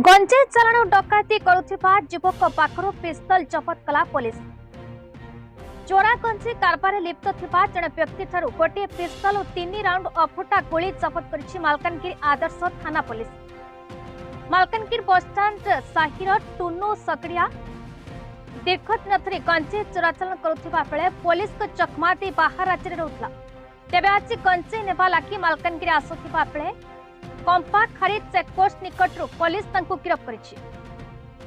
गंजेई चालाण डकायती करुथिबा युवक पाखरु पिस्तल जबत कला पुलिस। चोरा गंजेई कारबार लिप्त थिबा जणे व्यक्ति ठारू गोटे पिस्तल और 3 राउंड अफुटा गोली जबत करिछि मालकानगिरी आदर्श थाना पुलिस। मालकानगिरी बसस्टाण्ड साहिर टुनु सगड़िया दीर्घ दिन धरी गंजेई चोराचालन करुथिबा बेले पुलिस को चकमा दे बाहर राज्य रहुतला। तेबे आज गंजेई नेबा लागी मालकानगिरी आसुथिबा बेले कंपा खाड़ी चेकपोस्ट निकटू पुलिस गिरफ्त करिछि।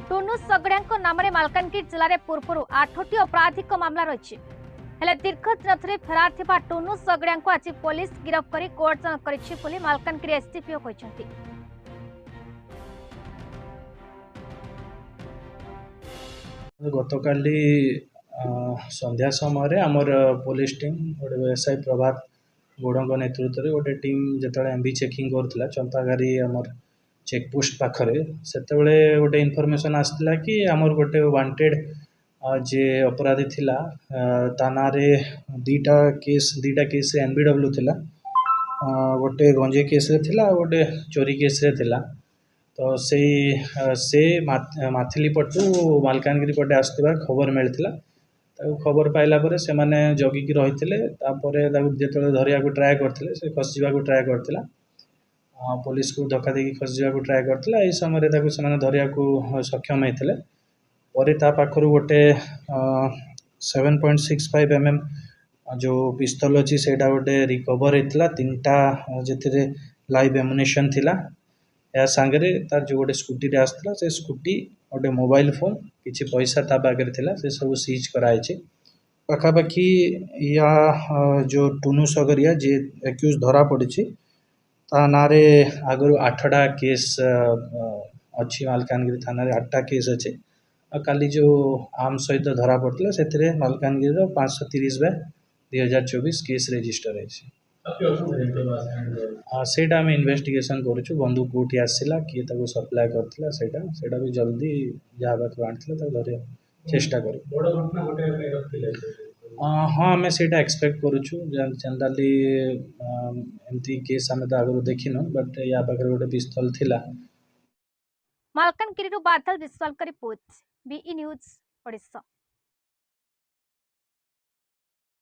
टुनु सगड़िया नाम मालकानगिरी जिले में पूर्व 8टी आपराधिक मामला रही है। दीर्घ दिन धरी फेरार थिबा टुनु सगड़िया आज पुलिस गिरफ्त कर कोर्ट चालाण करिछि बोली मालकानगिरी एसडीपीओ कहछन्ति। गतकाली संध्या समय आमर पुलिस टीम गोटे एसआई प्रभात गौड़ नेतृत्व में गोटे टीम जो एमबी चेकिंग करुला चंपागारी आमर चेकपोस्ट पाखरे से गोटे इनफॉरमेशन आसला कि आमर गोटे वांटेड जे अपराधी थिला ताना रे दीटा केस एनबीडब्ल्यू थिला। गोटे गंजे केस रे थिला गोटे चोरी केस रे थिला। तो से माथिली पटू मालकानगिरी पटे आसुथिबार खबर मिलता। खबर पाइला पर से माने जगिकी रही जो धरिया ट्राए करते से खसीजा ट्राए करता। पुलिस को धक्का देकी खसीजा ट्राए करता। यही समय से धरिया सक्षम होते पाखर गोटे 7.65 mm जो पिस्तल अच्छी से गोटे रिकवर होता। 3टा जे लाइव एमुनेशन थिला। या सांगरे तार जो गोटे स्कूटी आसला से स्कूटी गोटे मोबाइल फोन किसी पैसा ता पाखे थिला से सब सीज कराई। पाखापाखि या जो टुनु सगरिया जे एक्यूज धरा पड़ी ना आगु 8टा केस अच्छी मालकानगिरी थाना 8टा केस अच्छे। काली जो आम सहित धरा पड़ता से मालकानगिरी 530/2024 केस रेजिस्टर है। सेटा आम इन्वेस्टिगेशन करूँ बंदूक कौटी आसला किए सप्लाय करता सेटा भी जल्दी जहाँ पाखु आनी धरिया चेष्टा कर। हाँ आम से एक्सपेक्ट करुचु जनरली एमती केस आम तो आगु देखिन बट या पाखे गोटे पिस्तल थिला। मालकानगिरी बादल विश्वाल रिपोर्ट बीई न्यूज ओडिशा।